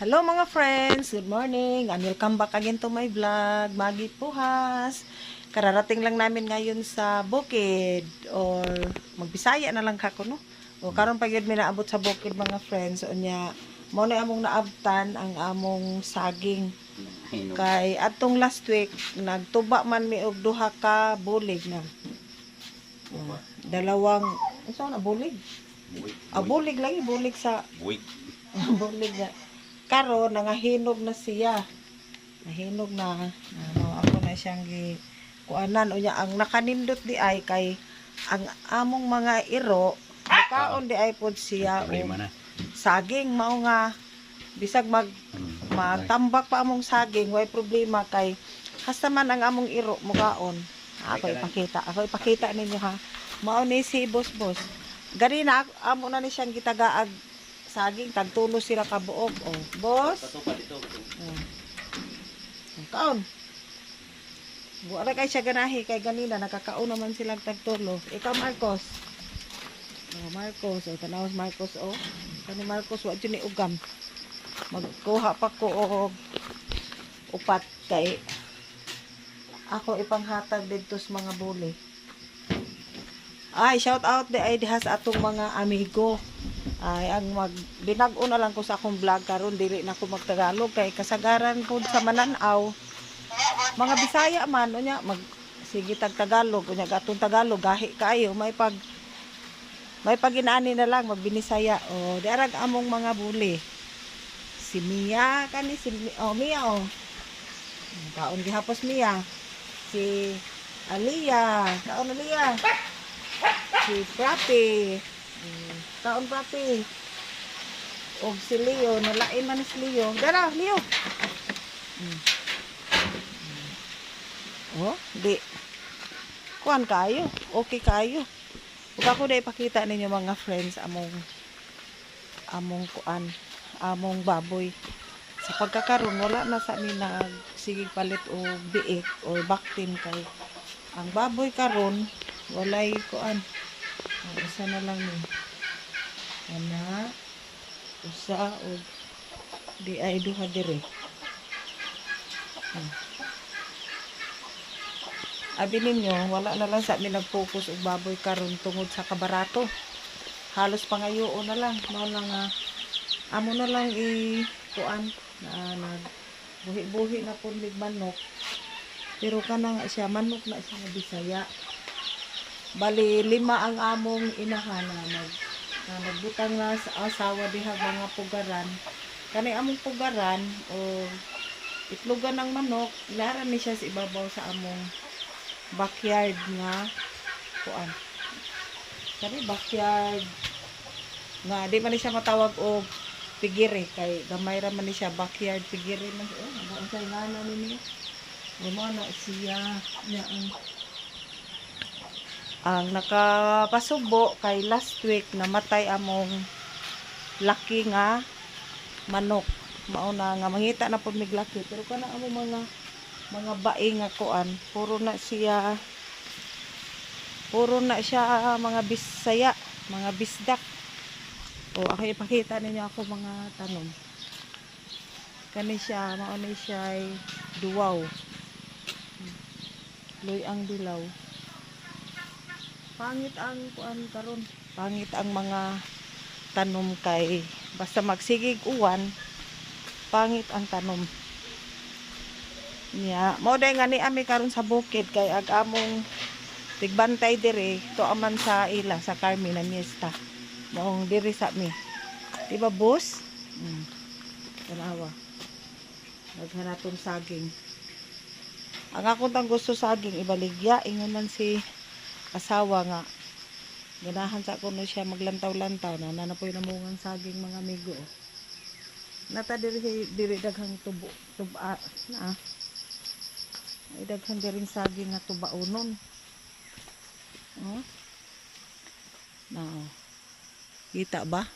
Hello mga friends, good morning and welcome back again to my vlog, Maggie Puhas. Kararating lang namin ngayon sa bukid or magbisaya na lang kako no. O karon pa gyud mi naabot sa bukid mga friends, unya mo na among naabtan ang among saging. Kay atong last week nagtuba man mi og duha ka bulig na. Dalawang unsa na bulig? Bulig lagi, bulig sa Buwig. bulig na. Karon nangahinog na siya. Nahinog na. Ako na siyang kuanan unya ang nakanindot di ay kay ang among mga iro kaon di ay pod siya Problema na. saging mao nga bisag magtambak pa among saging way problema kay hasta man ang among iro mukaon. Ako ipakita ninyo ha. Mao ni si boss. Gani na amo na ni siyang gitagaag saging tagtulo sila ka buog. Oh, boss. Kaon. Wala kay siya ganahi kay ganina nakakaon naman sila tagtulo. Ikaw Marcos. Oh, Marcos, tanawas Marcos oh. Kani Marcos wa jud ni ugam. Magkuha pa ko og upat kay ako ipanghatag didto sa mga buli. Ay, shout out di ay diha sa atong mga amigo. Ay ang binag-o na lang ko sa akong vlog karon dili na ko magtagalog kay kasagaran pud sa Mananaw mga Bisaya man unya sige tag Tagalog unya gatong Tagalog gahi kaayo may paginaani na lang magbinisaya o diarag among mga buli si Mia kani si Mia kaon gihapos Mia si kaon Aliyah si Prapi kaon Prapi og si Leo nalain man si Leo dara Leo oh di kuan kayo okay kayo ug ako na ipakita ninyo mga friends among kuan among baboy sa pagkakaroon wala na sa amin nagsigig palit o biik o baktin kay ang baboy karon walay kuan isa na lang ni ana usa o di ay duha dire abi ninyo wala na lang sa amin nag-focus og baboy karon tungod sa kabarato halos pangayoon na lang mao lang amo na lang kuan na nagbuhi-buhi na pud mig manok pero kanang siya manok na siya nga Bisaya bali 5 ang among inahana nagbutang na sa asawa diha mga pugaran kani among pugaran o itlogan ng manok lara ni siya sa ibabaw sa among backyard nga kuan kani backyard nga di man ni siya matawag og pigiri kay gamay ra man ni siya backyard pigiri man ang say ngana ni na siya nya ang nakapasubo kay last week namatay among laki nga manok mao na nga mangita na pud mig laki pero kana among mga bae nga kuan puro na siya mga Bisaya mga bisdak o ako ipakita ninyo ako mga tanom kani siya mao ni siya ay duwaw luyang dilaw pangit ang kuan karon pangit ang mga tanom kay basta magsigig uwan pangit ang tanom niya mo day nga ni ami karon sa bukid kay ag among tigbantay dire to aman sa ila sa Carmina Miesta maong diri sa mi di ba boss tanawa naghanaton saging ang akong tang gusto saging ibaligya ingon man si asawa nga ganahan sa kuno siya maglantaw-lantaw na nanapoy na mungang saging mga amigo nata diri daghang tuba na ay daghang diring saging nga tubaunon na kita ba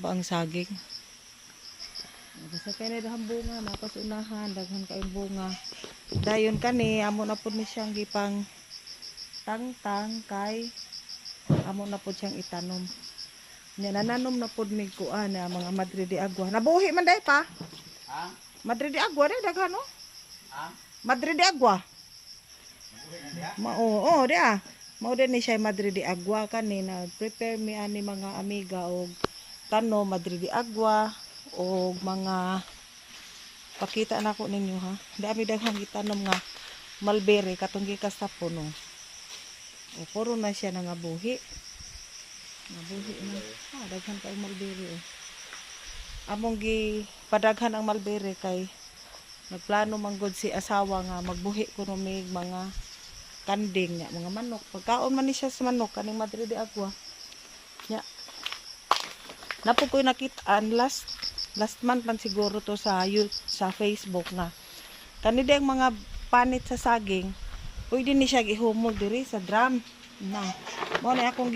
ang saging basta kaya daghang bunga mapasunahan daghang kayong bunga dayon kani amo na pud ni siyang gipang tangtang kay amo na pud siyang itanom Nya nananom na pod mig kuan na mga Madre de Agua. Nabuhi man day pa. Ha? Madre de Agua day daghan no? Ha? Madre de Agua. Nabuhi na diha? Oo, dia. Mao din ni siya Madre de Agua kanina. Prepare mi ani mga amiga og tanom Madre de Agua og mga pakita na ko ninyo ha. Dami daghang gitanom nga mulberry katong gikas sa puno. O puro na siya nangabuhi. Nabuhi na. Daghan kay mulberry oh. Among gi padaghan ang mulberry kay nagplano manggod si asawa nga magbuhi kuno mig mga kanding nya mga manok. Pagkaon man ni siya sa manok kaning Madre de Agua. Nya. Napo ko nakitaan last month man siguro to sa sa Facebook na kani ang mga panit sa saging pwede ni siya gihumog diri sa drum na mo na akong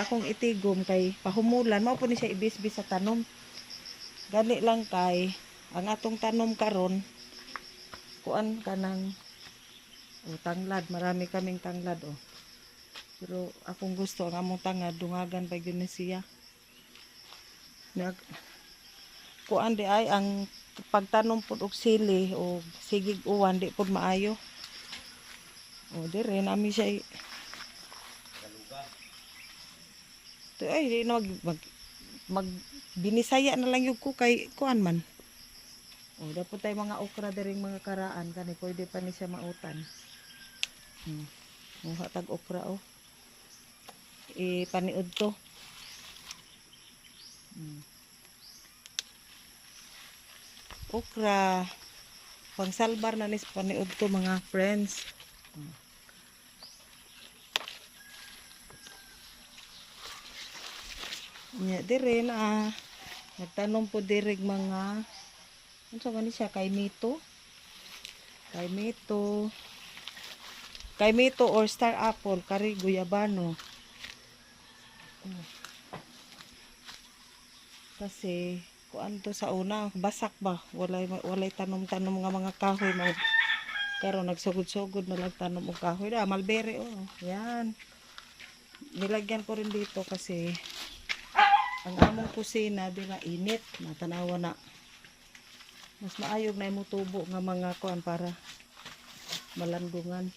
akong itigom kay pahumulan mao po ni siya ibisbis sa tanom gani lang kay ang atong tanom karon kuan kanang tanglad marami kaming tanglad oh pero akong gusto ang among tangad dungagan pa gyud ni siya kuan di ay ang pagtanom pud og sili o sigig uwan di pud maayo. O dire nami siya to ay di na mag binisaya na lang yung ko kay kuan man. O dapat tay mga okra diring mga karaan kani pwede pa ni siya mautan. Muha tag okra oh. Paniud to. Okra pangsalbar na nis paniud to mga friends. Nya dire na nagtanom po dirig mga unsa man ni siya kay mito or star apple kari guyabano. Kasi kuan to sa una basak ba walay tanom-tanom nga mga kahoy mo karon nagsugod-sugod na lang tanom og kahoy da mulberry oh yan nilagyan ko rin dito kasi ang among kusina di na init natanawa na mas maayog na imo tubo nga mga kuan para malandungan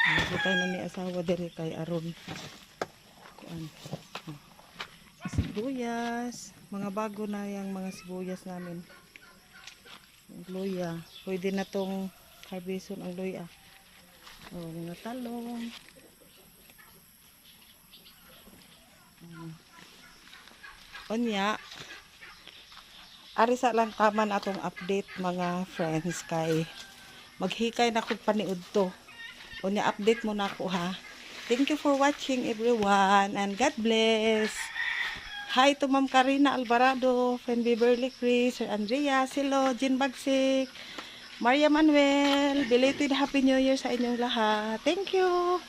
Nakita na ni asawa diri kay aron kuan sibuyas, mga bago na yung mga sibuyas namin. Ang luya, pwede na tong harveston ang luya. Oh, mga talong. Onya, ari sa lang taman atong update mga friends kay maghikay na kog paniud to. Onya update mo na ako ha. Thank you for watching everyone and God bless. Hi to Ma'am Karina Alvarado, friend Beverly Chris, Sir Andrea, Silo, Jean Bagsik, Maria Manuel, belated Happy New Year sa inyong lahat. Thank you!